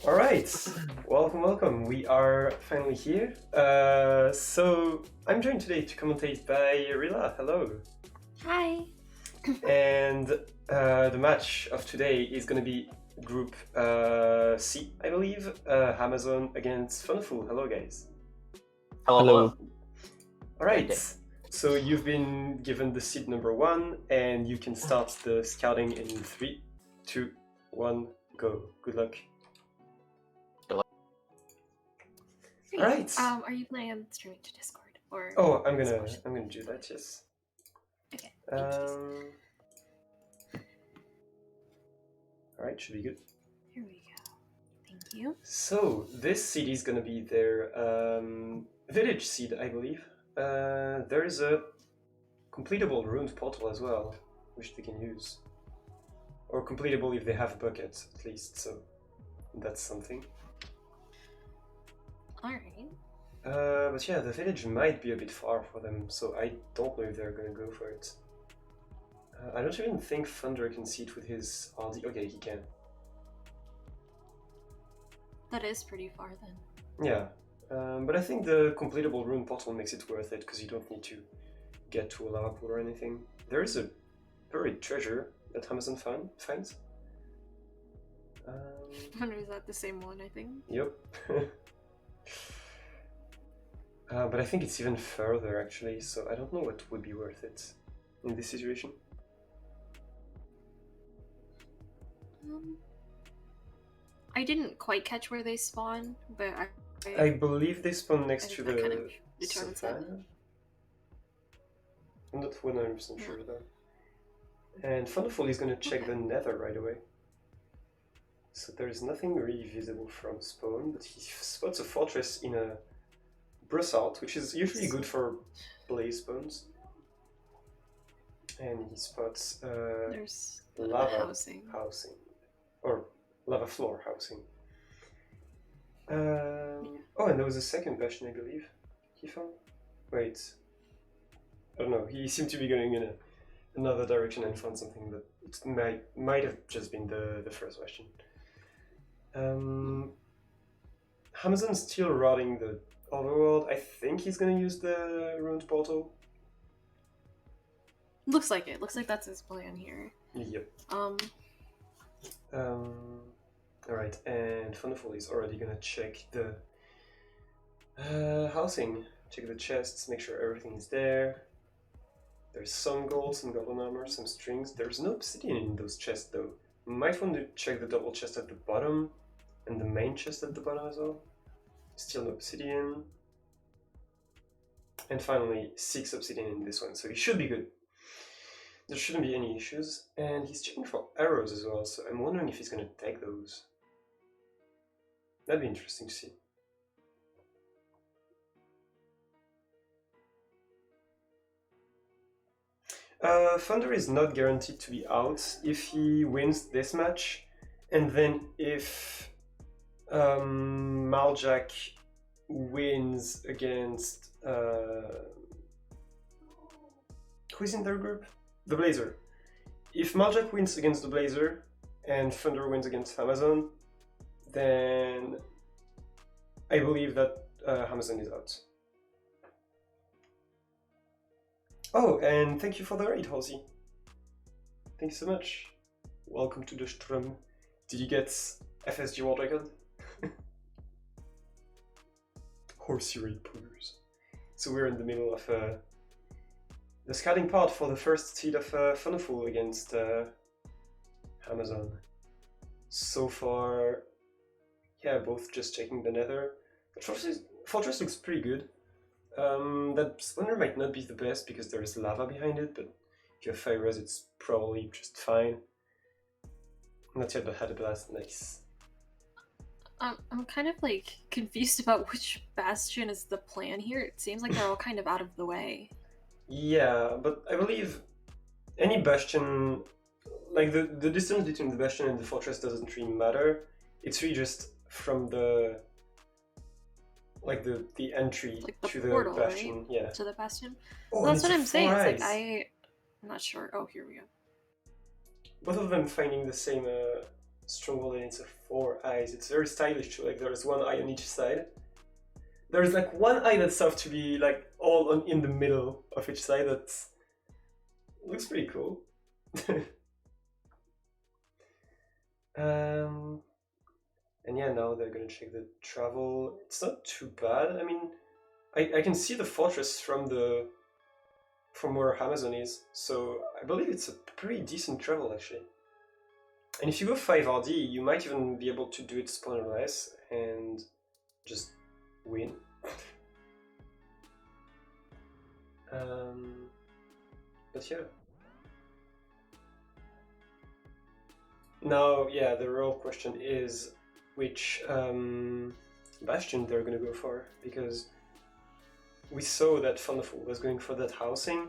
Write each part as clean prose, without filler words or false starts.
All right, welcome. We are finally here. So I'm joined today to commentate by Rila. Hello. Hi. And the match of today is going to be Group C, I believe. Amazon against Funderful. Hello, guys. Hello. All right. So you've been given the seed number 1, and you can start the scouting in 3, 2, 1, go. Good luck. Great. All right. Are you planning on streaming to Discord or? Oh, I'm gonna do that. Yes. Okay. All right, should be good. Here we go. Thank you. So this seed is gonna be their village seed, I believe. There is a completable ruined portal as well, which they can use, or completable if they have a bucket at least. So that's something. All right. But yeah, the village might be a bit far for them, so I don't know if they're gonna go for it. I don't even think Thunder can see it with his RD. Okay, he can. That is pretty far then. Yeah, but I think the completable rune portal makes it worth it because you don't need to get to a lava pool or anything. There is a buried treasure that Amazon finds. I wonder, is that the same one? I think. Yep. But I think it's even further actually, so I don't know what would be worth it in this situation. I didn't quite catch where they spawn, but I believe they spawn next to that the kind of determines that. I'm not 100% sure though. And Funderful is going to check the nether right away. So there's nothing really visible from spawn, but he spots a fortress in a Brussalt, which is usually good for blaze spawns. And he spots there's lava housing. Or lava floor housing. Oh, and there was a second bastion, I believe, he found. Wait. I don't know, he seemed to be going in another direction and found something, but it might have just been the first bastion. Amazon's still routing the overworld. I think he's gonna use the ruined portal. Looks like it. Looks like that's his plan here. Yep. Alright, and Funderful is already gonna check the housing. Check the chests, make sure everything is there. There's some gold, some golden armor, some strings. There's no obsidian in those chests though. Might want to check the double chest at the bottom and the main chest at the bottom as well. Still no obsidian. And finally, 6 obsidian in this one, so he should be good. There shouldn't be any issues. And he's checking for arrows as well, so I'm wondering if he's going to take those. That'd be interesting to see. Thunder is not guaranteed to be out if he wins this match, and then if Maljack wins against who's in their group? The Blazer. If Maljack wins against the Blazer and Thunder wins against Amazon, then I believe that Amazon is out. Oh, and thank you for the raid, Halsey. Thank you so much. Welcome to the Strum. Did you get FSG World Record? Horsey raid pullers. So we're in the middle of the scouting part for the first seed of Funderful against Amazon. So far, yeah, both just checking the nether. The fortress looks pretty good. That spawner might not be the best because there is lava behind it, but if you have fire res, it's probably just fine. Not yet, but had a blast. Nice. I'm kind of like confused about which bastion is the plan here. It seems like they're all kind of out of the way. Yeah, but I believe any bastion, like the distance between the bastion and the fortress doesn't really matter. It's really just from the the entry like the to portal, the bastion, right? yeah. To the bastion. Oh, Well, that's what I'm saying. It's like eyes. I'm not sure. Oh, here we go. Both of them finding the same Stronghold and it's a 4 eyes. It's very stylish too. Like there's one eye on each side. There's like one eye that's have to be like all in the middle of each side. That looks pretty cool. And yeah, now they're gonna check the travel. It's not too bad. I mean, I can see the fortress from where Amazon is, so I believe it's a pretty decent travel actually. And if you go 5 RD, you might even be able to do it spawnerless and just win. But yeah. Now, yeah, the real question is which bastion they're gonna go for, because we saw that Funderful was going for that housing,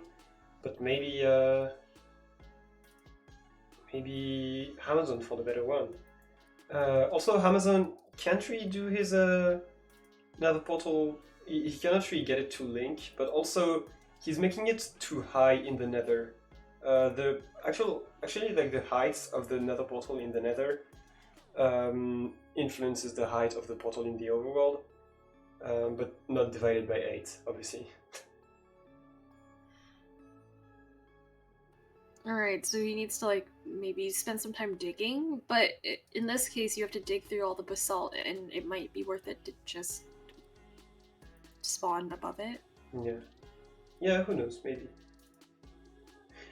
but maybe Amazon for the better one. Also, Amazon can't really do his nether portal. He cannot really get it to link, but also he's making it too high in the nether. Actually, like the height of the nether portal in the nether influences the height of the portal in the overworld, but not divided by 8, obviously. Alright, so he needs to like maybe spend some time digging, but in this case you have to dig through all the basalt and it might be worth it to just spawn above it. Yeah, who knows, maybe.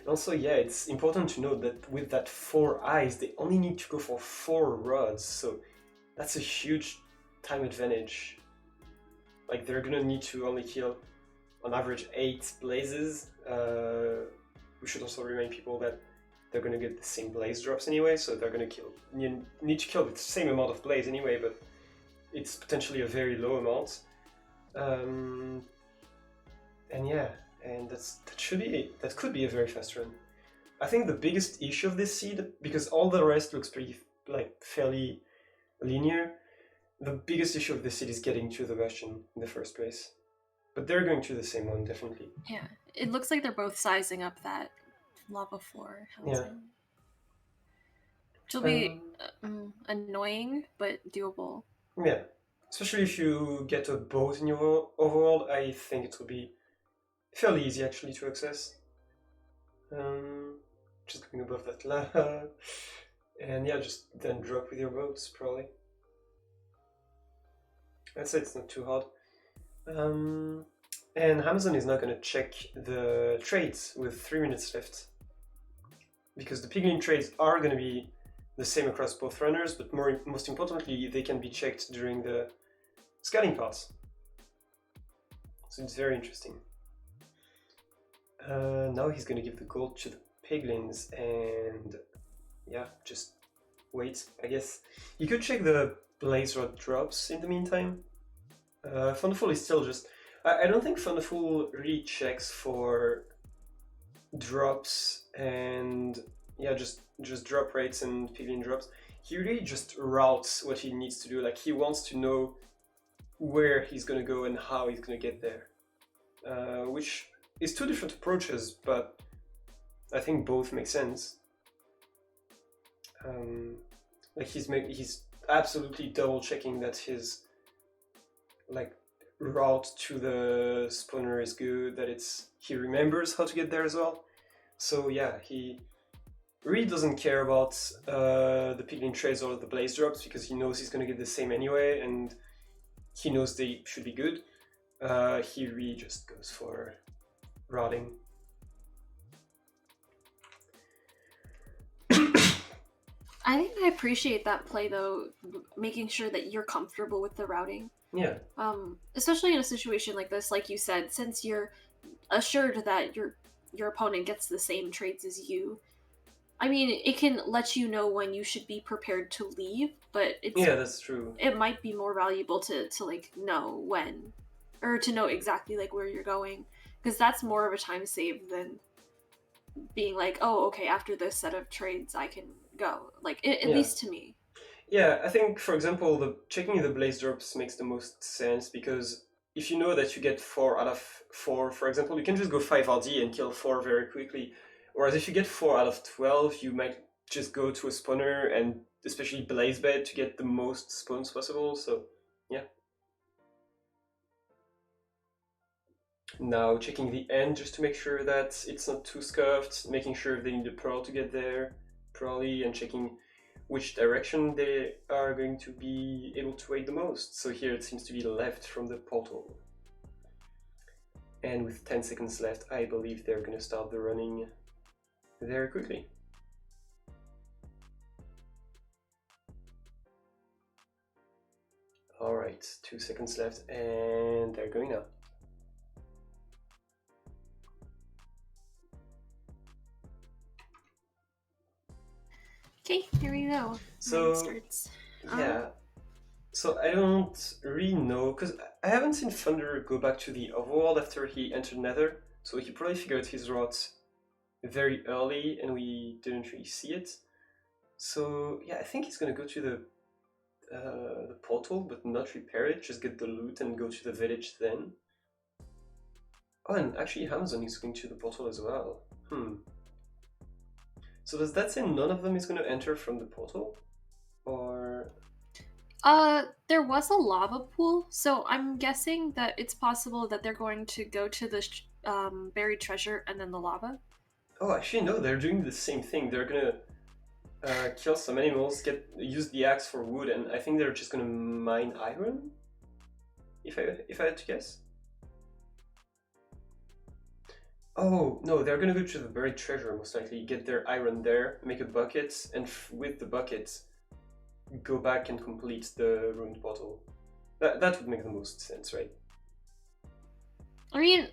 Also, yeah, it's important to note that with that 4 eyes, they only need to go for 4 rods, so that's a huge time advantage. Like, they're gonna need to only kill, on average, 8 blazes. We should also remind people that they're gonna get the same blaze drops anyway, so they're gonna need to kill the same amount of blaze anyway, but it's potentially a very low amount. And yeah, and that could be a very fast run. I think the biggest issue of this seed, because all the rest looks pretty like fairly linear, the biggest issue of this seed is getting to the bastion in the first place. But they're going to the same one, definitely. Yeah, it looks like they're both sizing up that lava floor housing. Yeah. Which will be annoying, but doable. Yeah, especially if you get a boat in your overworld, I think it will be fairly easy actually to access. Just going above that lava, and yeah, just then drop with your boats probably. I'd say it's not too hard. And Amazon is now going to check the trades with 3 minutes left, because the piglin trades are going to be the same across both runners, but most importantly, they can be checked during the scouting parts. So it's very interesting. Now he's going to give the gold to the piglins, and yeah, just wait, I guess. You could check the blaze rod drops in the meantime. Funderful is still just... I don't think Funderful really checks for drops and yeah, just drop rates and piglin drops. He really just routes what he needs to do. Like, he wants to know where he's gonna go and how he's gonna get there, which is 2 different approaches, but I think both make sense. Like, he's absolutely double checking that his like route to the spawner is good, that he remembers how to get there as well. So yeah, he really doesn't care about the piglin trades or the blaze drops, because he knows he's gonna get the same anyway, and he knows they should be good. He really just goes for routing. I think I appreciate that play though, making sure that you're comfortable with the routing. Yeah. Especially in a situation like this, like you said, since you're assured that your opponent gets the same trades as you. I mean, it can let you know when you should be prepared to leave, but yeah, that's true. It might be more valuable to like know when, or to know exactly like where you're going, because that's more of a time save than being like, oh, okay, after this set of trades I can go. Like, at least to me. Yeah, I think, for example, checking the blaze drops makes the most sense, because if you know that you get 4 out of 4, for example, you can just go 5 RD and kill 4 very quickly. Whereas if you get 4 out of 12, you might just go to a spawner and especially blaze bed to get the most spawns possible. So yeah. Now checking the end just to make sure that it's not too scuffed, making sure they need a pearl to get there, probably, and checking which direction they are going to be able to wait the most. So here it seems to be left from the portal. And with 10 seconds left, I believe they're going to start the running very quickly. Alright, 2 seconds left, and they're going now. Okay, here we go. So, starts. yeah. So I don't really know, because I haven't seen Thunder go back to the overworld after he entered Nether, so he probably figured his route very early and we didn't really see it. So yeah, I think he's gonna go to the portal, but not repair it, just get the loot and go to the village then. Oh, and actually Amazon is going to the portal as well. So does that say none of them is going to enter from the portal? Or... There was a lava pool, so I'm guessing that it's possible that they're going to go to the buried treasure and then the lava. Oh, actually no, they're doing the same thing. They're gonna kill some animals, use the axe for wood, and I think they're just gonna mine iron. If I had to guess. Oh no, they're gonna go to the buried treasure most likely. Get their iron there, make a bucket, and with the bucket, go back and complete the ruined portal. That would make the most sense, right? I mean,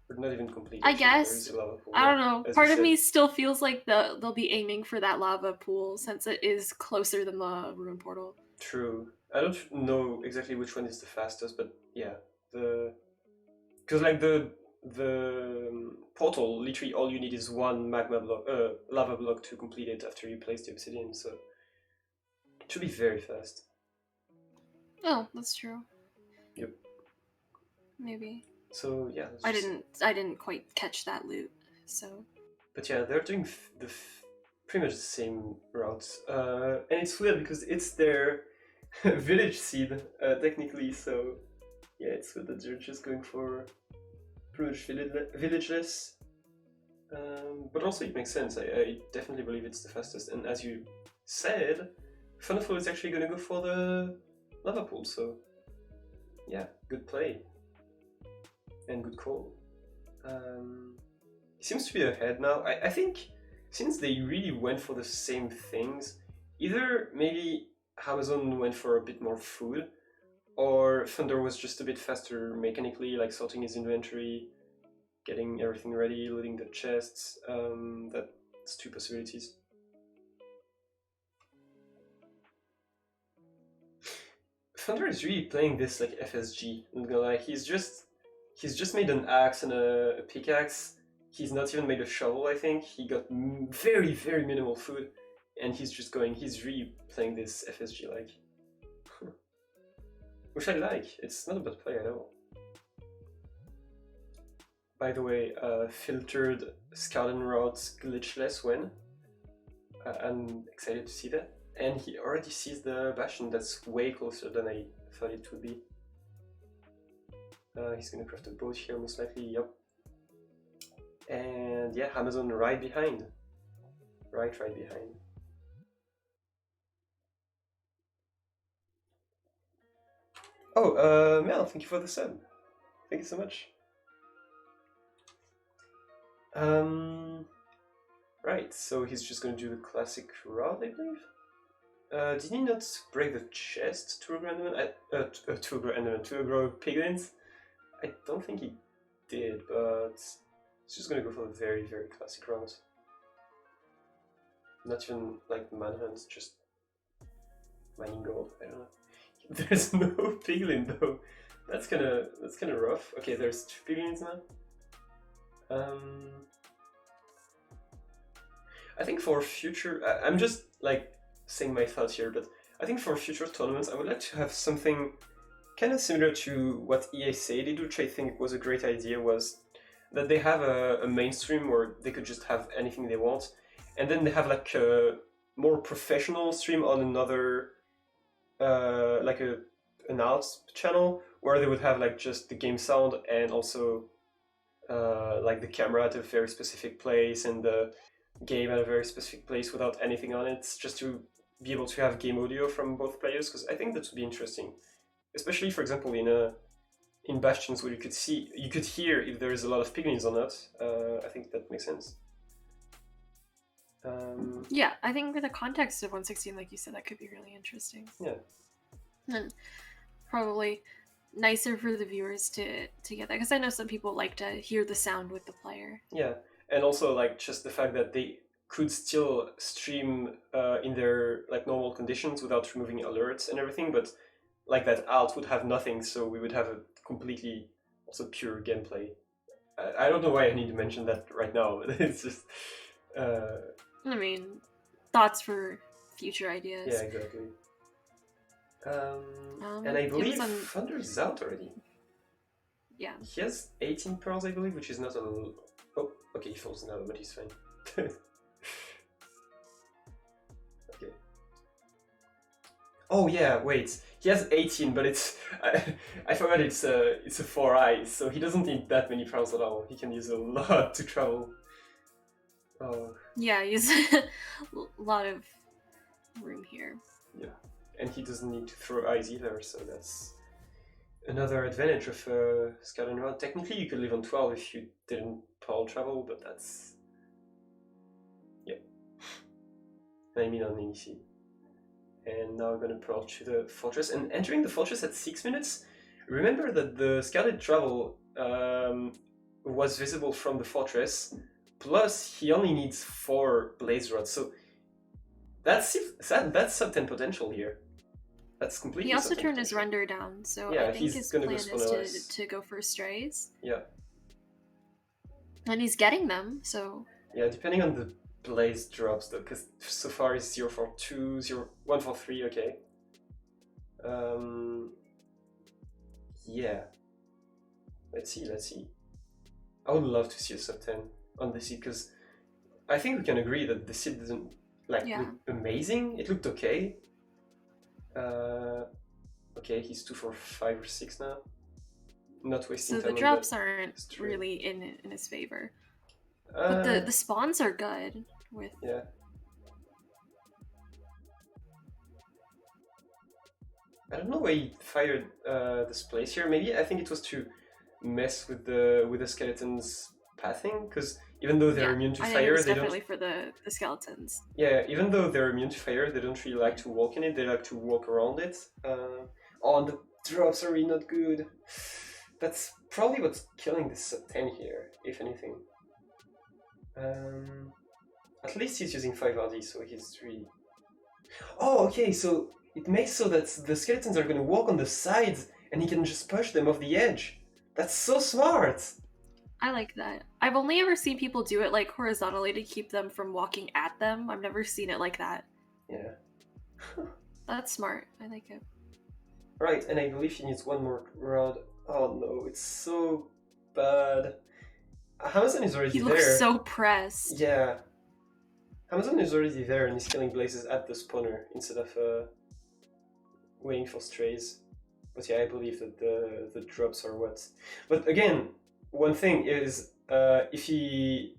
or not even complete. I guess. I don't know. Part of me still feels like they'll be aiming for that lava pool since it is closer than the ruined portal. True. I don't know exactly which one is the fastest, but yeah, because like the portal, literally all you need is one magma block, lava block to complete it after you place the obsidian. So it should be very fast. Oh, that's true. Yep. Maybe. So yeah, I didn't quite catch that loot. So. But yeah, they're doing pretty much the same routes, and it's weird because it's their village seed technically. So yeah, it's weird that they're just going for pretty much villageless. But also it makes sense. I definitely believe it's the fastest. And as you said, Funderful is actually going to go for the lava pool. So yeah, good play. And good call. He seems to be ahead now. I think since they really went for the same things, either maybe Amazon went for a bit more food, or Thunder was just a bit faster mechanically, like sorting his inventory, getting everything ready, loading the chests. That's two possibilities. Thunder is really playing this like FSG. I'm not gonna lie, he's just made an axe and a pickaxe. He's not even made a shovel, I think. He got very, very minimal food, and he's really playing this FSG like. Which I like. It's not a bad play at all. By the way, filtered Scouting routes glitchless when. I'm excited to see that. And he already sees the Bastion. That's way closer than I thought it would be. He's gonna craft a boat here, most likely, yep. And yeah, Amazon right behind. Right behind. Oh, Mel, thank you for the sub. Thank you so much. Right, so he's just gonna do the classic route, I believe. Did he not break the chest to grow piglins? I don't think he did, but he's just gonna go for the very, very classic route. Not even like manhunt, just mining gold. I don't know. There's no piglin though. That's kind of rough. Okay, there's 2 piglins now. I think for future, I'm just like saying my thoughts here, but I think for future tournaments, I would like to have something kind of similar to what ESI did, which I think was a great idea, was that they have a mainstream where they could just have anything they want, and then they have like more professional stream on another like an arts channel where they would have like just the game sound and also like the camera at a very specific place and the game at a very specific place without anything on it, just to be able to have game audio from both players, because I think that would be interesting, especially for example in Bastions where you could hear if there is a lot of piglins or not. I think that makes sense. Yeah, I think with the context of 116, like you said, that could be really interesting. Yeah. And probably nicer for the viewers to get that, because I know some people like to hear the sound with the player. Yeah, and also like just the fact that they could still stream in their like normal conditions without removing alerts and everything, but like that alt would have nothing, so we would have a completely also pure gameplay. I don't know why I need to mention that right now, but it's just. I mean, thoughts for future ideas. Yeah, exactly. And I believe Thunder is out already. Yeah. He has 18 pearls, I believe, which is not a. Oh, okay, he falls now, but he's fine. Okay. Oh yeah, wait. He has 18, but it's I forgot it's a 4i, so he doesn't need that many pearls at all. He can use a lot to travel. Oh. Yeah, he's a lot of room here. Yeah, and he doesn't need to throw eyes either, so that's another advantage of Scout and Rod. Technically, you could live on 12 if you didn't pearl travel, but that's. Yeah. I mean on EC. And now I'm gonna pearl to the fortress. And entering the fortress at 6 minutes, remember that the scouted travel was visible from the fortress, plus he only needs 4 blaze rods, so that's sub 10 potential here. That's completely. He also turned his render down, so yeah, I think his plan is to go for strays. Yeah. And he's getting them, so. Yeah, depending on the blaze drops though, because so far it's 042, 143, okay. Yeah. Let's see. I would love to see a sub 10 on the seed, because I think we can agree that the seed doesn't look amazing. It looked okay. Okay, he's 2 for 5 or 6 now. Not wasting time. So the drops aren't really in his favor. But the spawns are good with. Yeah. I don't know why he fired this place here. Maybe I think it was to mess with the skeletons' pathing, because even though they're immune to fire, they definitely for the skeletons. Yeah, even though they're immune to fire, they don't really like to walk in it. They like to walk around it. Oh, and the drops are really not good. That's probably what's killing this sub 10 here, if anything. At least he's using 5 RD, so he's really. Oh, okay. So it makes so that the skeletons are going to walk on the sides, and he can just push them off the edge. That's so smart. I like that. I've only ever seen people do it like horizontally to keep them from walking at them. I've never seen it like that. Yeah. That's smart. I like it. Right, and I believe he needs 1 more rod. Oh no, it's so bad. Amazon is already there. He looks so pressed. Yeah. Amazon is already there and he's killing blazes at the spawner instead of waiting for strays. But yeah, I believe that the drops are what. But again, one thing is if he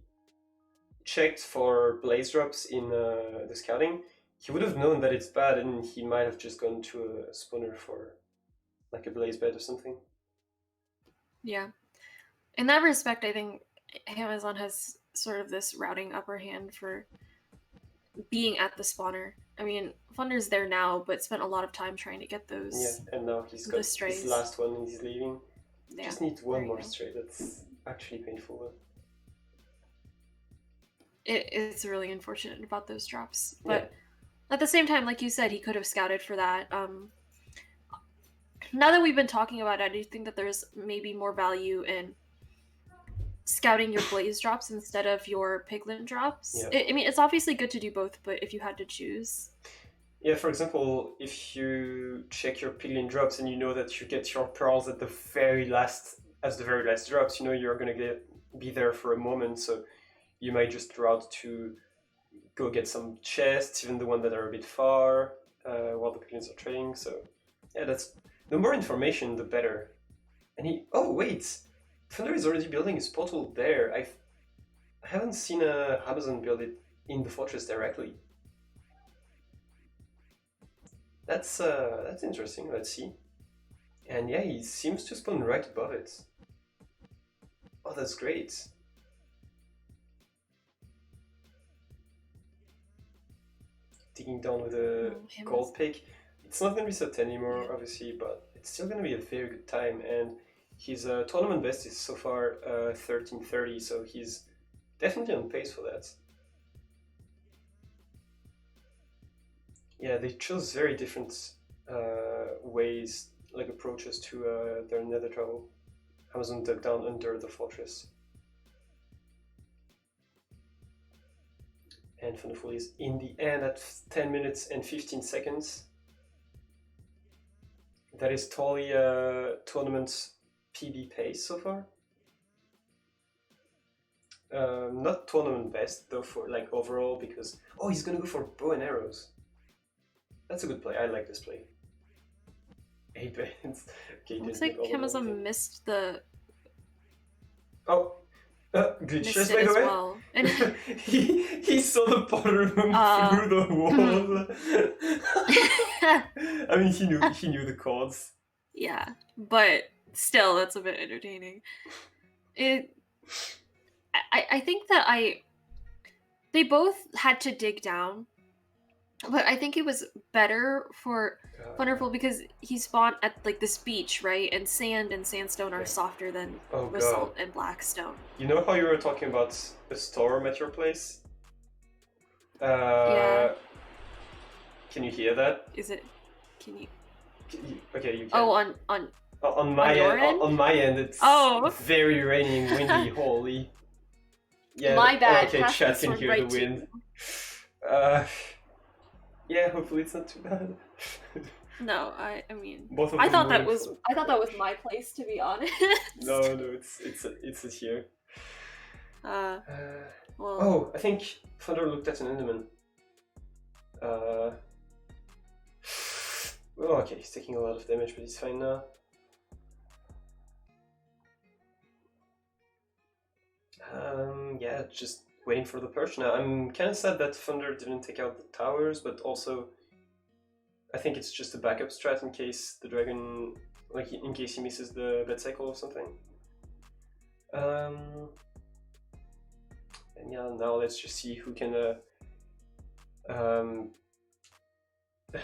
checked for blaze drops in the scouting, he would have known that it's bad, and he might have just gone to a spawner for like a blaze bed or something. Yeah. In that respect, I think Amazon has sort of this routing upper hand for being at the spawner. I mean, Funder's there now, but spent a lot of time trying to get those. Yeah, and now he's got his last one and he's leaving. Yeah, just needs 1 more stray. That's actually painful. It's really unfortunate about those drops. But at the same time, like you said, he could have scouted for that. Now that we've been talking about it, I do think that there's maybe more value in scouting your blaze drops instead of your piglin drops. Yeah. I mean, it's obviously good to do both, but if you had to choose. Yeah, for example, if you check your piglin drops and you know that you get your pearls at the very last drops, you know you're gonna be there for a moment, so you might just route to go get some chests, even the one that are a bit far, while the piglins are trading. So yeah, that's the more information, the better. And oh wait, Thunder is already building his portal there. I haven't seen Amazon build it in the fortress directly. That's interesting. Let's see. And yeah, he seems to spawn right above it. Oh, that's great. Digging down with a gold pick. It's not gonna be so 10 anymore, obviously, but it's still gonna be a very good time. And his tournament best is so far 1330, so he's definitely on pace for that. Yeah, they chose very different ways, like approaches to their nether travel. Amazon dug down under the fortress. And Funderful is in the end at 10 minutes and 15 seconds. That is totally tournament PB pace so far. Not tournament best though for like overall, because he's gonna go for bow and arrows. That's a good play. I like this play. 8 bands. Okay, looks like Amazon missed the. Glitches by the way. Well. And he saw the potter room through the wall. I mean, he knew the chords. Yeah, but still, that's a bit entertaining. I think that they both had to dig down, but I think it was better for Funderful because he spawned at like this beach, right? And sand and sandstone are softer than basalt and blackstone. You know how you were talking about a storm at your place? Yeah. Can you hear that? Is it? Can you? Okay, you can. Oh, on my your end. On my end, it's very rainy and windy. Holy. Yeah. My bad. Okay, chat can hear the wind. Yeah, hopefully it's not too bad. No, I mean, both of I thought that was my place, to be honest. No, it's here. Well. Oh, I think Thunder looked at an Enderman. Oh, okay, he's taking a lot of damage, but he's fine now. Yeah, just waiting for the perch now. I'm kind of sad that Thunder didn't take out the towers, but also I think it's just a backup strat in case the dragon, like in case he misses the bed cycle or something. And yeah, now let's just see who can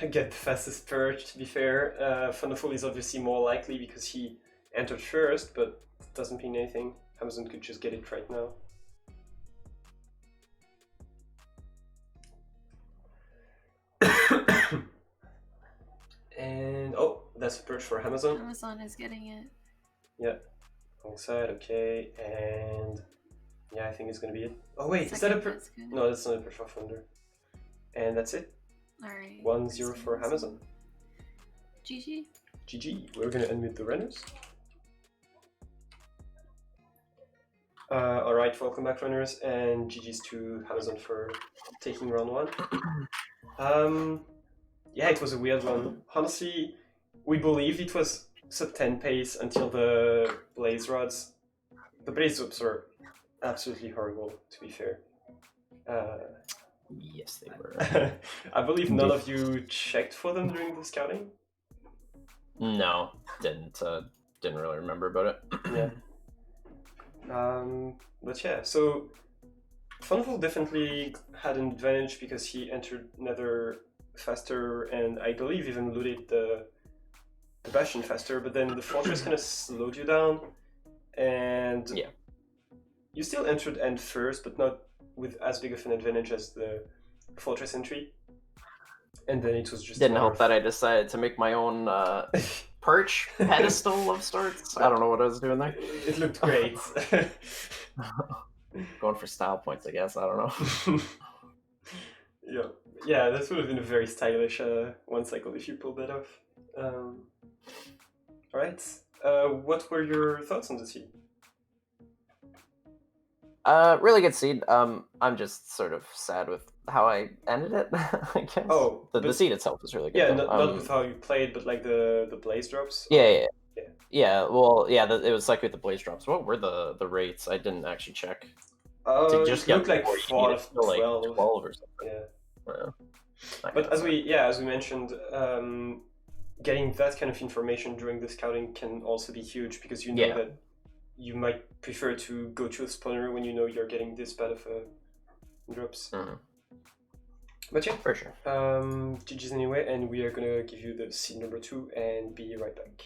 get the fastest perch. To be fair, Funderful is obviously more likely because he entered first, but it doesn't mean anything. Amazon could just get it right now. And that's a perch for Amazon. Amazon is getting it. Yeah, wrong side. Okay, and yeah, I think it's gonna be it. Oh wait, is that a perch? No, that's not a perch for Thunder. And that's it. All right. 1-0 for Amazon. GG. GG. We're gonna unmute the runners. Alright, welcome back runners, and GG's to Amazon for taking round 1. Yeah, it was a weird one. Honestly, we believed it was sub 10 pace until the blaze rods. The blaze rods were absolutely horrible, to be fair. Yes, they were. I believe none of you checked for them during the scouting? No, didn't really remember about it. Yeah. But yeah, so Funderful definitely had an advantage because he entered Nether faster and I believe even looted the Bastion faster, but then the fortress kind of slowed you down, and yeah, you still entered end first, but not with as big of an advantage as the fortress entry. And then it was just didn't help that I decided to make my own perch pedestal of sorts. I don't know what I was doing there. It looked great. Going for style points, I guess. I don't know. Yeah, that would have been a very stylish one cycle if you pulled that off. Alright, what were your thoughts on the seed? Really good seed. I'm just sort of sad with how I ended it, I guess. Oh, the but seed itself is really good. yeah, though. not with how you played, but like the blaze drops. Yeah, Or... yeah, yeah. yeah. Well, yeah, it was like with the blaze drops. What were the rates? I didn't actually check. To just It get looked like more, you 4 out needed of to like 12. 12 or something. Yeah. Yeah. Okay, But as sorry. we mentioned, getting that kind of information during the scouting can also be huge, because you know Yeah. that you might prefer to go to a spawner when you know you're getting this bad of drops. Mhm. But yeah, For sure. GG's anyway, and we are gonna give you the seed number 2 and be right back.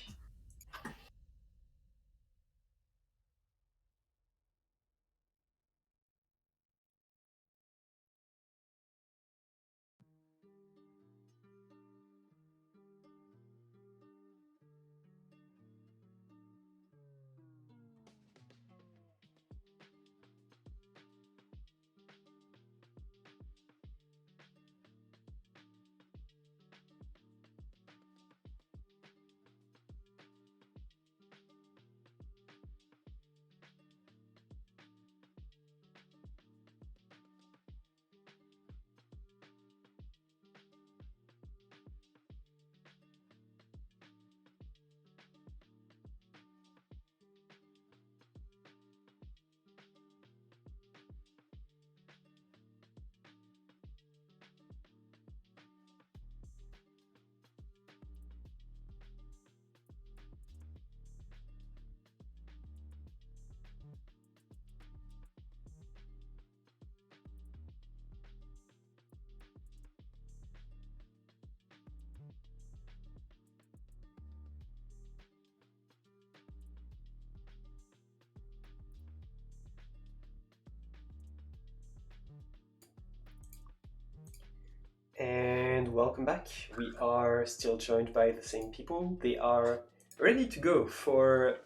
And welcome back. We are still joined by the same people. They are ready to go for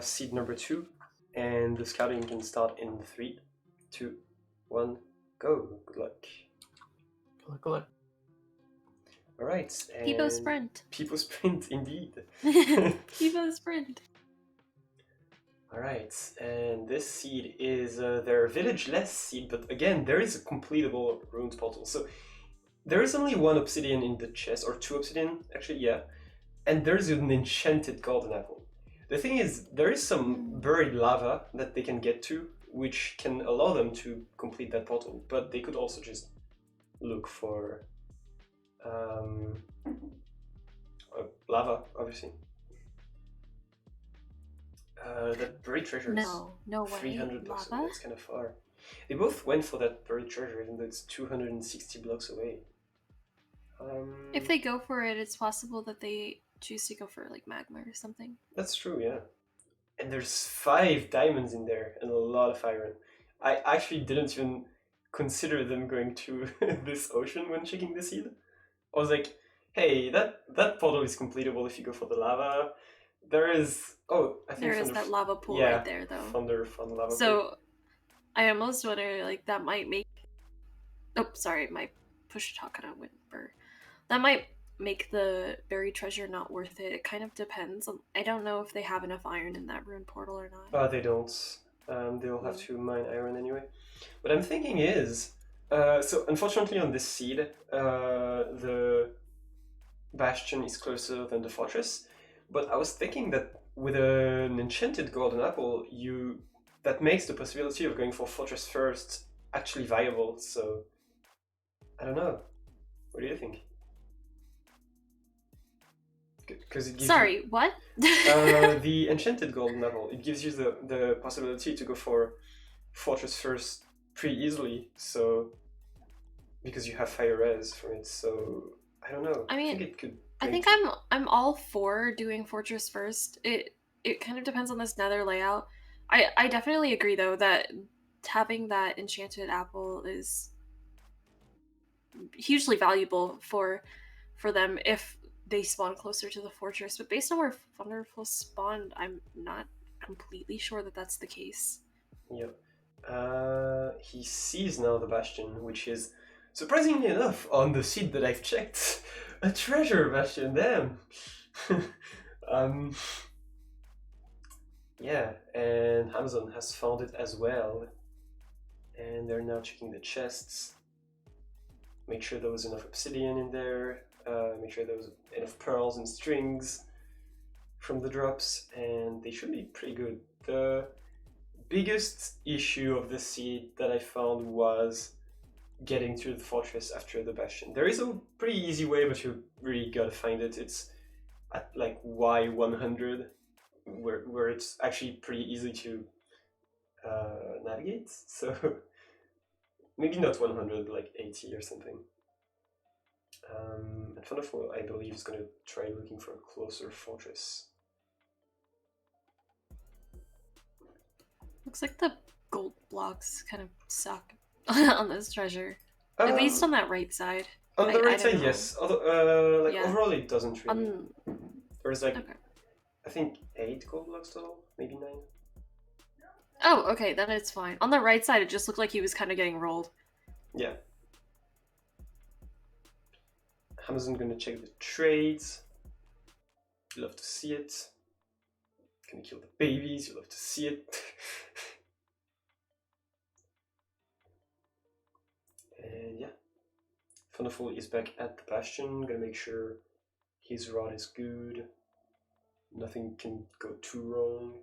seed number 2, and the scouting can start in 3, 2, 1, go. Good luck. Good luck. All right. And People sprint. People sprint, indeed. People sprint. All right, and this seed is their village-less seed, but again, there is a completable ruined portal. So there is only 1 obsidian in the chest, or 2 obsidian, actually, yeah. And there's an enchanted golden apple. The thing is, there is some buried lava that they can get to, which can allow them to complete that portal, but they could also just look for lava, obviously. That buried treasure is No way. 300 blocks Lava? away. It's kind of far. They both went for that buried treasure, even though it's 260 blocks away. If they go for it, it's possible that they choose to go for like magma or something. That's true, yeah. And there's 5 diamonds in there and a lot of iron. I actually didn't even consider them going to this ocean when checking the seed. I was like, hey, that portal is completable if you go for the lava. There is I think there is that lava pool yeah, right there though. Fun lava pool. So I almost wonder like that might make my push to talk kind of went burr. That might make the buried treasure not worth it. It kind of depends. I don't know if they have enough iron in that ruined portal or not. They don't. They'll have to mine iron anyway. What I'm thinking is, so unfortunately on this seed, the bastion is closer than the fortress. But I was thinking that with an enchanted golden apple, that makes the possibility of going for fortress first actually viable. So I don't know. What do you think? Because it gives what? the enchanted golden apple. It gives you the possibility to go for fortress first pretty easily. So because you have fire res from it. So I don't know. I mean, think it could. I think I'm all for doing fortress first. It kind of depends on this nether layout. I definitely agree though that having that enchanted apple is hugely valuable for them if they spawn closer to the fortress. But based on where Funderful spawned, I'm not completely sure that that's the case. Yep. He sees now the bastion, which is surprisingly enough on the seed that I've checked, a treasure bastion. Damn. Yeah, and Amazon has found it as well, and they're now checking the chests. make sure there was enough obsidian in there, make sure there was enough pearls and strings from the drops, and they should be pretty good. The biggest issue of the seed that I found was getting to the fortress after the bastion. There is a pretty easy way, but you really gotta find it. It's at like Y100, where it's actually pretty easy to navigate. So maybe not 100, like 80 or something. And Funderful, I believe, is gonna try looking for a closer fortress. Looks like the gold blocks kind of suck on this treasure. At least on that right side. On the right side, know. yes. Although, like Yeah. overall, it doesn't really. There's like, Okay. I think 8 gold blocks total, maybe 9. Oh, okay, then it's fine. On the right side, it just looked like he was kind of getting rolled. Yeah. Amazon gonna check the trades. You love to see it. Gonna kill the babies. You love to see it. And yeah, Funderful is back at the bastion. Gonna make sure his rod is good. Nothing can go too wrong.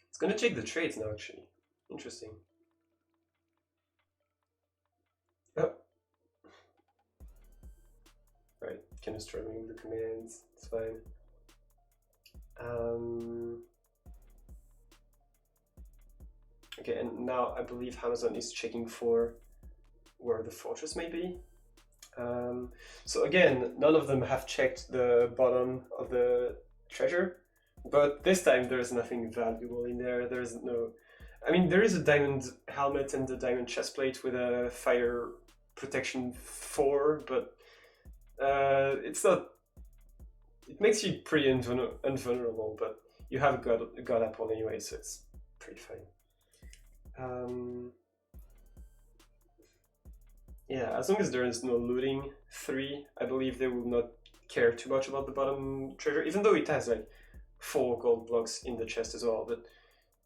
It's gonna check the trades now, actually. Interesting. Oh. Right, kind of struggling with the commands. It's fine. Okay, and now I believe Amazon is checking for where the fortress may be. So again, none of them have checked the bottom of the treasure, but this time there's nothing valuable in there. There's no... I mean, there is a diamond helmet and a diamond chestplate with a fire protection 4, but it's not... It makes you pretty invulnerable, but you have a god apple anyway, so it's pretty fine. Yeah, as long as there is no looting 3, I believe they will not care too much about the bottom treasure, even though it has like 4 gold blocks in the chest as well. But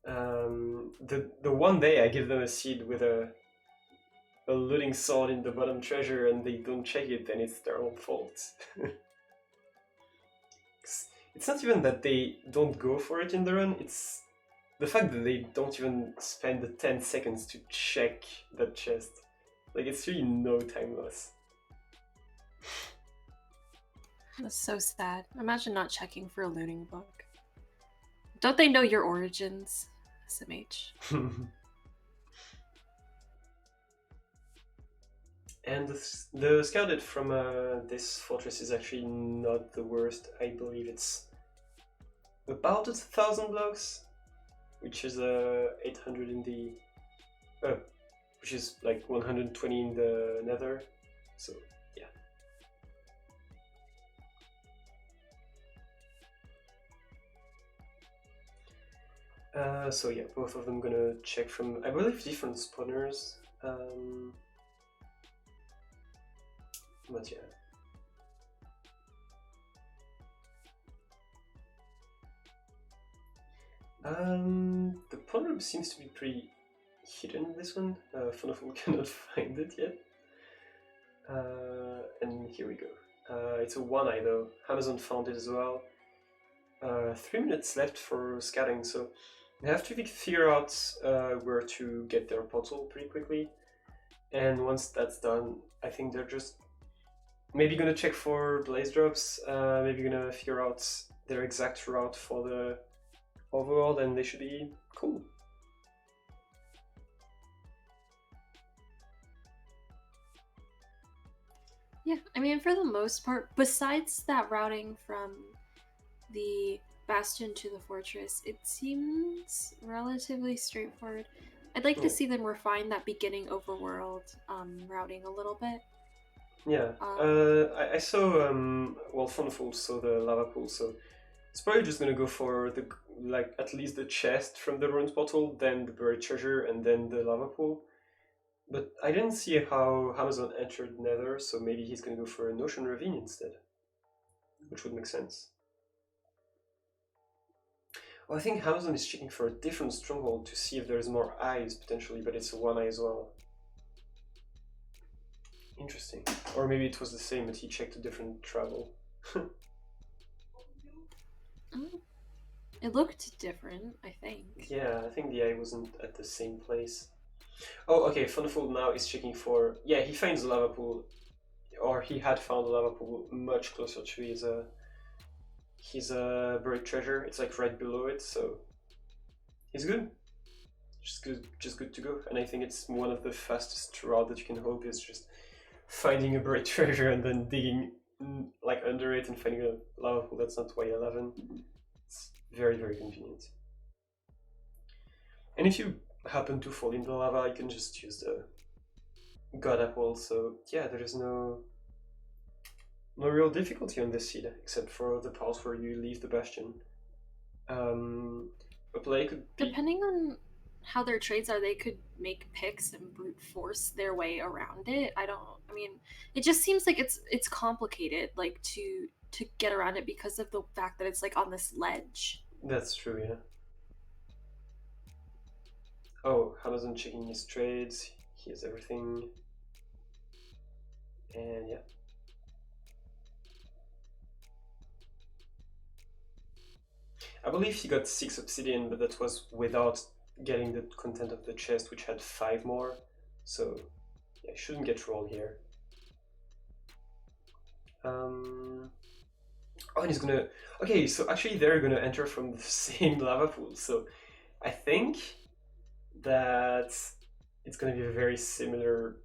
the one day I give them a seed with a looting sword in the bottom treasure and they don't check it, then it's their own fault. It's not even that they don't go for it in the run, it's the fact that they don't even spend the 10 seconds to check that chest. Like, it's really no time loss. That's so sad. Imagine not checking for a looting book. Don't they know your origins, SMH? And the scouted from this fortress is actually not the worst. I believe it's about 1,000 blocks, which is 800 in the... which is like 120 in the nether, so yeah. So yeah, both of them gonna check from, I believe, different spawners. But yeah. The pawn room seems to be pretty hidden in this one. Funderful cannot find it yet. And here we go. It's a 1-eye though. Amazon found it as well. 3 minutes left for scouting, so they have to figure out where to get their portal pretty quickly. And once that's done, I think they're just maybe gonna check for blaze drops, maybe gonna figure out their exact route for the overworld, and they should be cool. Yeah, I mean, for the most part, besides that routing from the bastion to the fortress, it seems relatively straightforward. I'd like to see them refine that beginning overworld routing a little bit. Yeah, I saw, well, Funderful saw the lava pool, so it's probably just gonna go for the, like, at least the chest from the ruins portal, then the buried treasure, and then the lava pool. But I didn't see how Amazon entered Nether, so maybe he's gonna go for an ocean ravine instead, which would make sense. Well, I think Amazon is checking for a different stronghold to see if there's more eyes potentially, but it's a 1-eye as well. Interesting. Or maybe it was the same, but he checked a different travel. It looked different, I think. Yeah, I think the eye wasn't at the same place. Oh, okay, Funderful now is checking for... Yeah, he finds a lava pool, or he had found a lava pool much closer to his buried treasure. It's like right below it, so he's good. Just good to go. And I think it's one of the fastest route that you can hope is just finding a buried treasure and then digging like under it and finding a lava pool that's not Y11. It's very, very convenient. And if you happen to fall in the lava, you can just use the God Apple. So yeah, there is no real difficulty on this seed, except for the parts where you leave the bastion. A play could be... Depending on how their trades are, they could make picks and brute force their way around it. I mean, it just seems like it's complicated, like to get around it because of the fact that it's like on this ledge. That's true, yeah. Oh, Amazon checking his trades. He has everything. And yeah. I believe he got 6 obsidian, but that was without getting the content of the chest, which had 5 more. So yeah, shouldn't get rolled here. Oh, and he's gonna... Okay, so actually they're gonna enter from the same lava pool. So I think that it's gonna be a very similar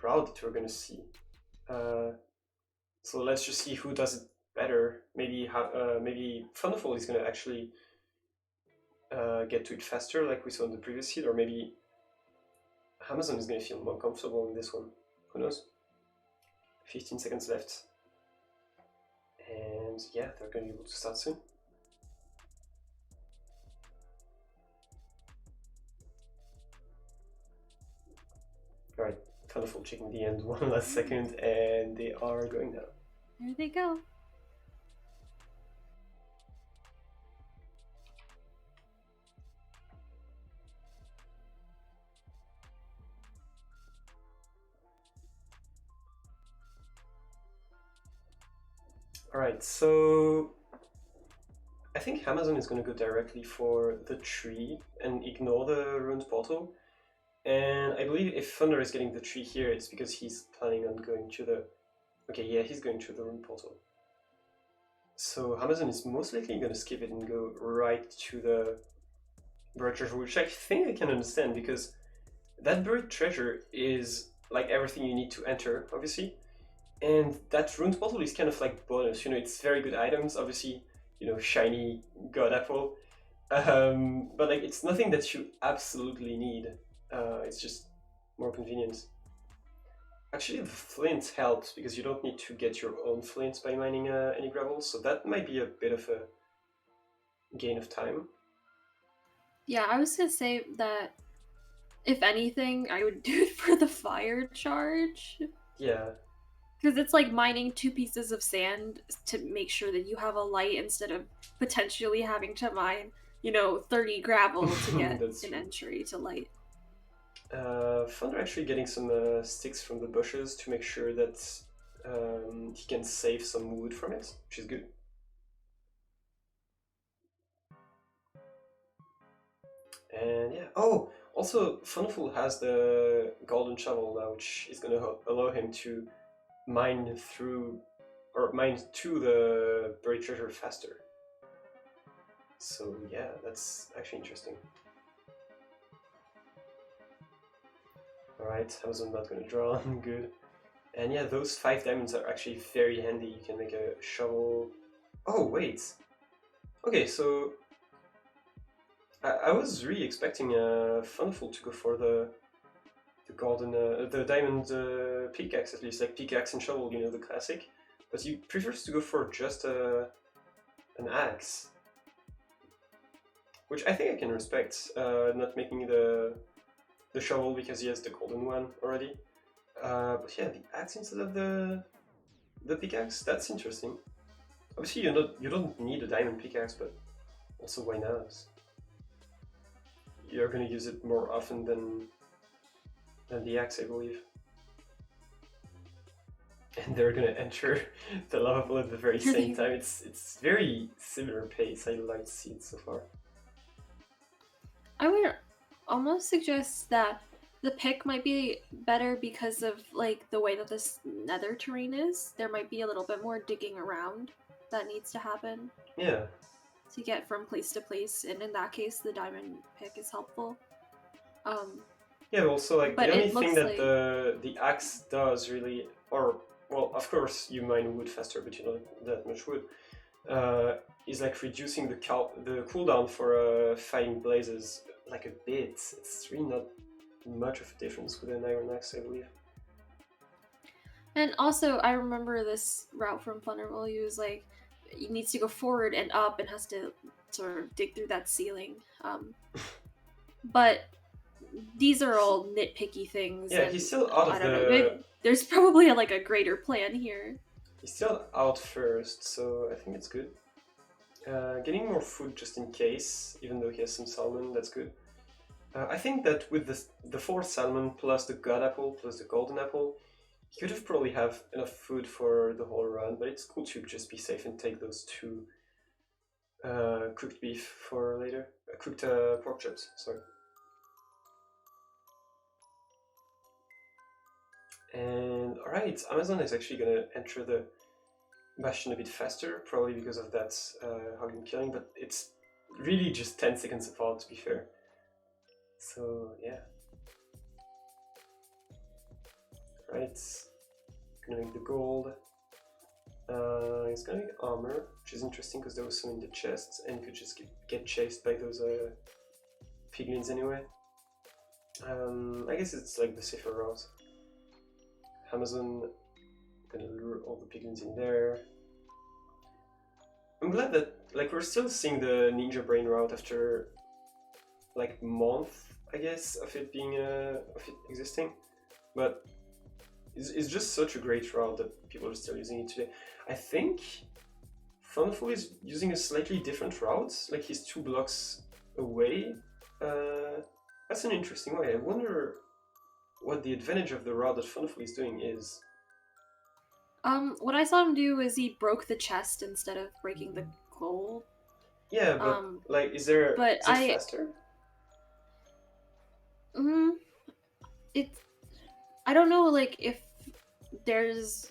route that we're gonna see. So let's just see who does it better. Maybe Funderful is gonna actually get to it faster, like we saw in the previous hit, or maybe Amazon is gonna feel more comfortable in this one. Who knows? 15 seconds left. And yeah, they're gonna be able to start soon. Alright, Funderful checking the end one last second, and they are going now. There they go. Alright, so I think Amazon is going to go directly for the tree and ignore the ruined portal. And I believe if Thunder is getting the tree here, it's because he's planning on going to the... Okay, yeah, he's going to the ruined portal. So Amazon is most likely going to skip it and go right to the buried treasure, which I think I can understand, because that buried treasure is like everything you need to enter, obviously. And that ruined portal is kind of like bonus, you know, it's very good items, obviously, you know, shiny God Apple. But like, it's nothing that you absolutely need. It's just more convenient. Actually, the flint helps because you don't need to get your own flint by mining any gravel, so that might be a bit of a gain of time. Yeah, I was gonna say that if anything, I would do it for the fire charge. Yeah. Because it's like mining 2 pieces of sand to make sure that you have a light instead of potentially having to mine, 30 gravel to get an entry to light. Thunder actually getting some sticks from the bushes to make sure that he can save some wood from it, which is good. And yeah, oh, also Funderful has the golden shovel now, which is going to allow him to mine through, or mine to the buried treasure faster. So yeah, that's actually interesting. Alright, Amazon not gonna draw, good. And yeah, those 5 diamonds are actually very handy. You can make a shovel. Oh, wait. Okay, so I was really expecting Funderful to go for the golden, the diamond pickaxe, at least, like pickaxe and shovel, you know, the classic. But he prefers to go for just an axe. Which I think I can respect, not making the shovel because he has the golden one already. But yeah, the axe instead of the pickaxe, that's interesting. Obviously, you don't need a diamond pickaxe, but also why not? You're gonna use it more often than the axe, I believe. and they're gonna enter the lava pool at the very same time. It's very similar pace. I like to see it so far. I would almost suggest that the pick might be better because of like the way that this nether terrain is. There might be a little bit more digging around that needs to happen. Yeah. To get from place to place, and in that case, the diamond pick is helpful. Yeah, also like But the only it thing looks that like- the axe does really, or well, of course you mine wood faster, but you don't have that much wood. Is like reducing the cooldown for fighting blazes like a bit. It's really not much of a difference with an iron axe, I believe. And also, I remember this route from Funderful. He was like, he needs to go forward and up and has to sort of dig through that ceiling. But these are all nitpicky things. Yeah, and he's still out of I don't know. There's probably like a greater plan here. He's still out first, so I think it's good. Getting more food just in case, even though he has some salmon, that's good. I think that with the 4 salmon plus the god apple plus the golden apple, he could have probably have enough food for the whole run, but it's cool to just be safe and take those 2 cooked beef for later. Cooked pork chops, sorry. And alright, Amazon is actually gonna enter the bastion a bit faster, probably because of that Hogan killing, but it's really just 10 seconds apart, to be fair. So, yeah. Right, gonna make the gold. He's gonna make armor, which is interesting because there was some in the chest, and you could just get chased by those piglins anyway. I guess it's like the safer route. Amazon gonna lure all the piglins in there. I'm glad that like we're still seeing the ninja brain route after like month, I guess, of it being of it existing, but it's just such a great route that people are still using it today. I think Funderful is using a slightly different route, like he's 2 blocks away. That's an interesting way. I wonder what the advantage of the route that Funderful is doing is. What I saw him do is he broke the chest instead of breaking the gold. Yeah, but like, is there? But is it faster? I don't know, like if there's.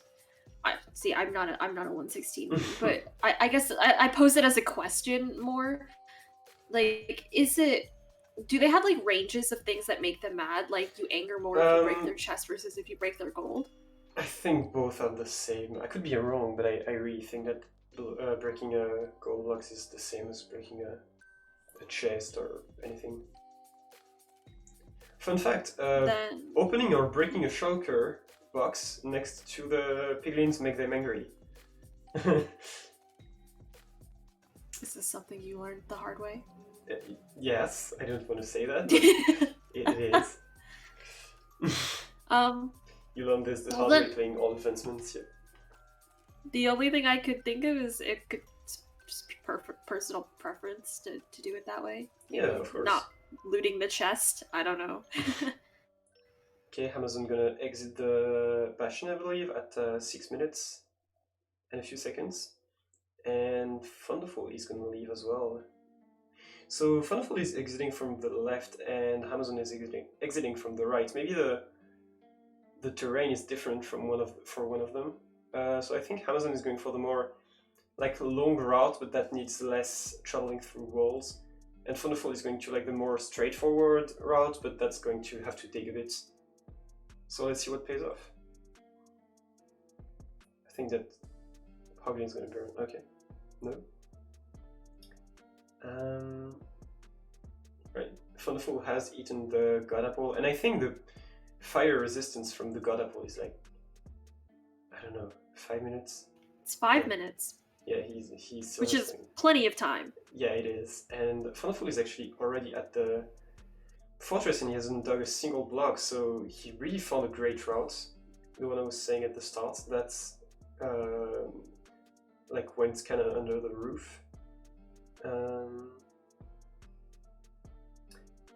I'm not a 116, but I guess I pose it as a question more. Like, do they have like ranges of things that make them mad? Like you anger more if you break their chest versus if you break their gold? I think both are the same. I could be wrong, but I really think that breaking a gold box is the same as breaking a chest or anything. Fun fact, opening or breaking a shulker box next to the piglins make them angry. Is this something you learned the hard way? Yes, I don't want to say that, but it is. You learned this the hard way playing all advancements here. The only thing I could think of is it could just be personal preference to do it that way. Yeah, of course. Not looting the chest. I don't know. Okay, Amazon gonna exit the bastion, I believe, at 6 minutes and a few seconds. And Funderful is gonna leave as well. So Funderful is exiting from the left and Amazon is exiting from the right. Maybe the terrain is different from one of them. So I think Amazon is going for the more like long route, but that needs less traveling through walls. And Funderful is going to like the more straightforward route, but that's going to have to dig a bit. So let's see what pays off. I think that Hogan is going to burn. Okay, no. Right, Funderful has eaten the god apple, and I think the fire resistance from the god apple is like, I don't know, 5 minutes. It's 5 minutes. Yeah, he's which is plenty of time. Yeah, it is. And Funderful is actually already at the fortress and he hasn't dug a single block, so he really found a great route. The one I was saying at the start, that's like went kind of under the roof.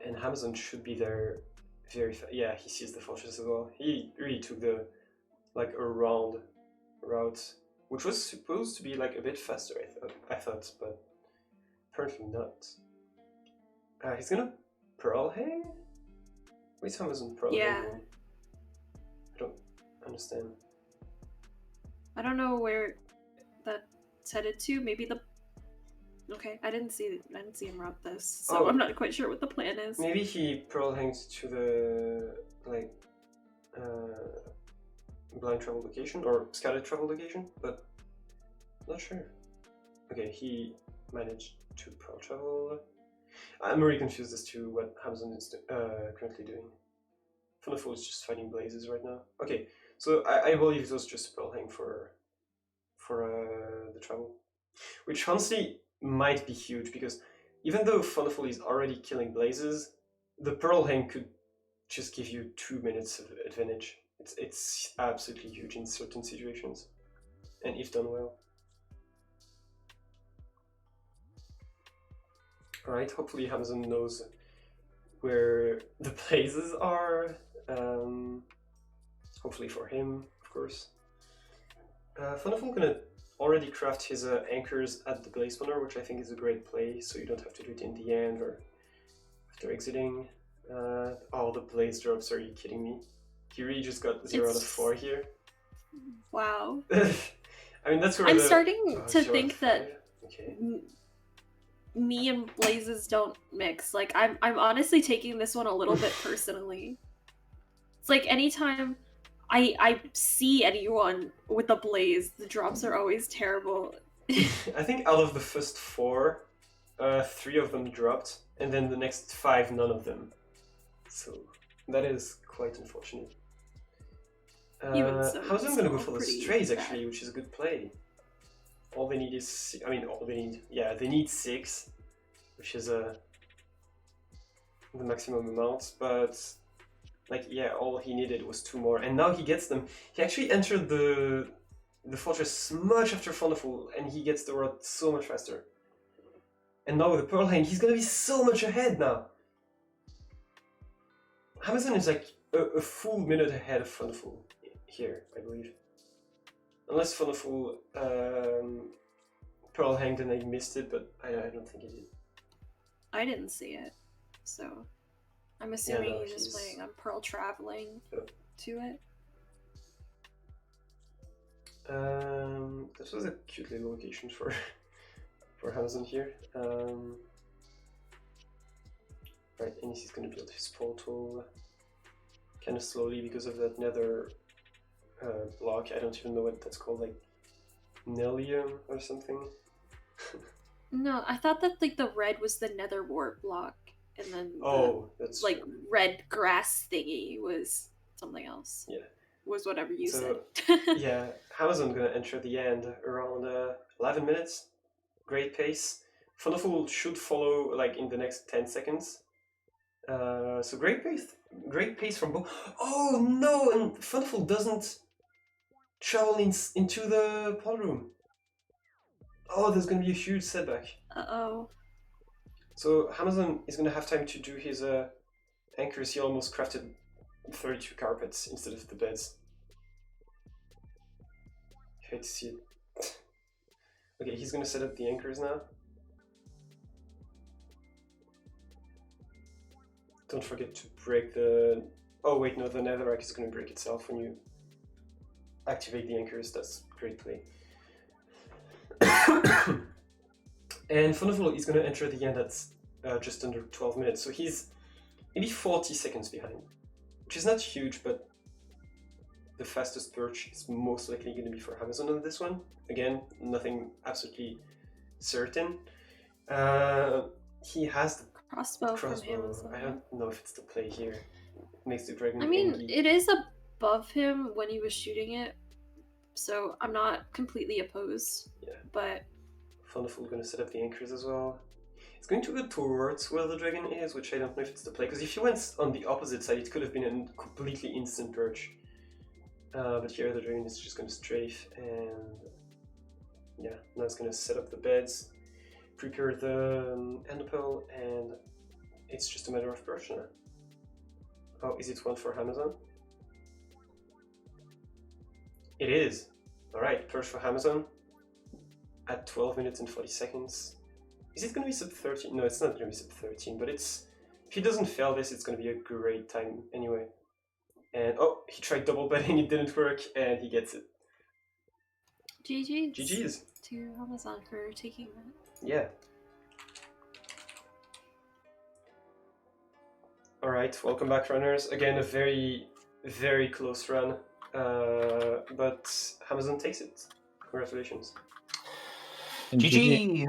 And Amazon should be there very fast. Yeah, he sees the fortress as well. He really took the like around route, which was supposed to be like a bit faster, I thought, but apparently not. He's gonna Pearl Hang? Wait, Amazon Pearl Yeah. Hang? I don't understand. I don't know where that's headed to. Maybe the. Okay, I didn't see him route this, so Oh. I'm not quite sure what the plan is. Maybe he Pearl Hangs to the like blind travel location or scouted travel location, but not sure. Okay, he managed to Pearl travel. I'm really confused as to what Amazon is currently doing. Funderful is just fighting blazes right now. Okay, so I believe it was just Pearl Hang for the travel, which honestly might be huge because even though Funderful is already killing blazes, the Pearl Hang could just give you 2 minutes of advantage. It's absolutely huge in certain situations, and if done well. Alright, hopefully Amazon knows where the blazes are. Hopefully for him, of course. Funderful gonna already craft his anchors at the blaze spawner, which I think is a great play, so you don't have to do it in the end or after exiting. Oh, the blaze drops, are you kidding me? He really just got 0 out of 4 here. Wow. I mean, that's where I'm starting to 0 think out of 5. that Okay. me and blazes don't mix. Like I'm honestly taking this one a little bit personally. It's like anytime I see anyone with a blaze, the drops are always terrible. I think out of the first 4, 3 of them dropped, and then the next 5, none of them. So that is quite unfortunate. Even so, How's I'm it's gonna go still for the pretty strays bad. actually, which is a good play. All they need is, I mean, they need 6, which is the maximum amount, but like, yeah, all he needed was 2 more, and now he gets them. He actually entered the fortress much after Funderful, and he gets the world so much faster. And now with the Pearl Hang, he's gonna be so much ahead now. Amazon is like a full minute ahead of Funderful here, I believe. Unless Funderful Pearl Hanged and I missed it, but I don't think he did. I didn't see it, so I'm assuming no, he's just playing on Pearl traveling to it. This was a cute little location for Amazon here. Right, and he's gonna build his portal kind of slowly because of that nether block. I don't even know what that's called, like Nellium or something. No, I thought that like the red was the nether wart block, and then that's like true. red grass thingy was something else. Yeah. Was whatever you said. Yeah, Amazon gonna enter the end around 11 minutes. Great pace. Funderful should follow like in the next 10 seconds. So great pace from both. Oh no, and Funderful doesn't travel into the pod room. Oh, there's gonna be a huge setback. Uh-oh. So Amazon is gonna have time to do his anchors. He almost crafted 32 carpets instead of the beds. I hate to see it. Okay, he's gonna set up the anchors now. Don't forget to break the... Oh wait, no, the netherrack is gonna break itself when you activate the anchors. That's great play. And Funderful is gonna enter the end at just under 12 minutes, so he's maybe 40 seconds behind, which is not huge, but the fastest perch is most likely going to be for Amazon on this one. Again, nothing absolutely certain. He has the crossbow from Amazon. I don't know if it's the play here. Makes the dragon. I mean, it is above him when he was shooting it, so I'm not completely opposed. Yeah. But Funderful going to set up the anchors as well. It's going to go towards where the dragon is, which I don't know if it's the play, because if he went on the opposite side, it could have been a completely instant perch. But here the dragon is just going to strafe, and yeah, now it's going to set up the beds, prepare the endopel, and it's just a matter of perch now. Oh, is it one for Amazon? It is. Alright, first for Amazon at 12 minutes and 40 seconds. Is it going to be sub 13? No, it's not going to be sub 13, but it's... If he doesn't fail this, it's going to be a great time anyway. And oh, he tried double betting, it didn't work, and he gets it. GG's. GG's. To Amazon for taking that. Yeah. Alright, welcome back, runners. Again, a very, very close run. But Amazon takes it. Congratulations. GG.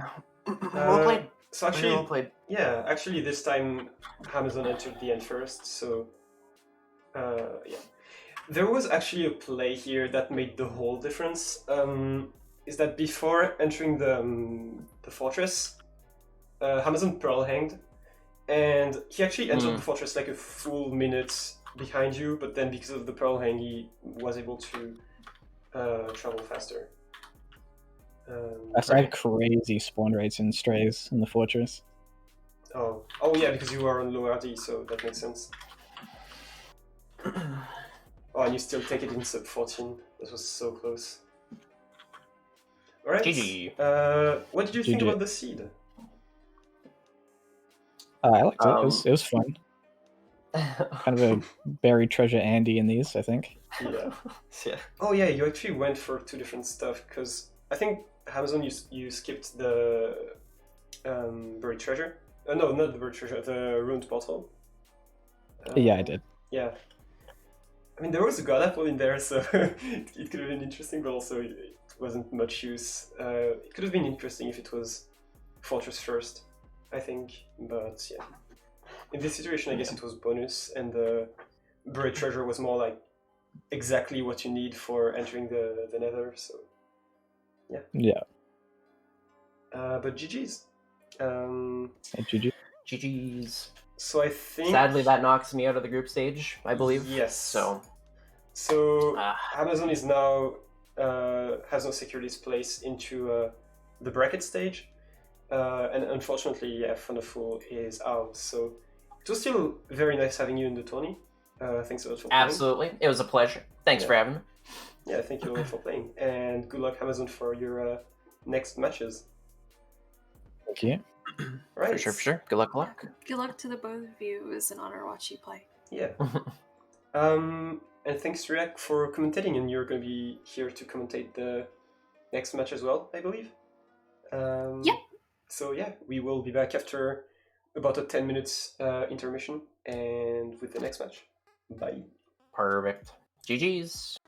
Well played. So actually, Well played. yeah, actually this time Amazon entered the end first, so yeah. There was actually a play here that made the whole difference. Is that before entering the fortress, Amazon Pearl hanged, and he actually entered the fortress like a full minute behind you, but then because of the Pearl hang, he was able to travel faster. I had crazy spawn rates and strays in the fortress. Oh yeah, because you are on low RD, so that makes sense. Oh, and you still take it in sub 14. This was so close. Alright. GG. What did you think about the seed? I liked it. It was fun. Kind of a buried treasure Andy in these, I think. Yeah. Yeah. Oh yeah, you actually went for two different stuff, because I think Amazon you skipped the buried treasure. No, not the buried treasure, the ruined portal. Yeah, I did. Yeah. I mean, there was a god apple in there, so it could have been interesting, but also it wasn't much use. It could have been interesting if it was Fortress first, I think, but yeah. In this situation, I guess it was bonus, and the buried treasure was more like exactly what you need for entering the nether, so yeah. Yeah. But GG's. GG. GG's. So I think... Sadly, that knocks me out of the group stage, I believe. Yes. So Amazon is now has now secured its place into the bracket stage, and unfortunately, yeah, Funderful is out. So it was still very nice having you in the tourney. Thanks a lot for playing. absolutely, it was a pleasure. Thanks for having me. Yeah, thank you a lot for playing, and good luck, Amazon, for your next matches. Thank you. Right. For sure. Good luck. Good luck to the both of you. It was an honor to watch you play. Yeah. And thanks, Riak, for commentating, and you're going to be here to commentate the next match as well, I believe. Yep. So yeah, we will be back after about a 10 minutes intermission, and with the next match. Bye. Perfect. GG's.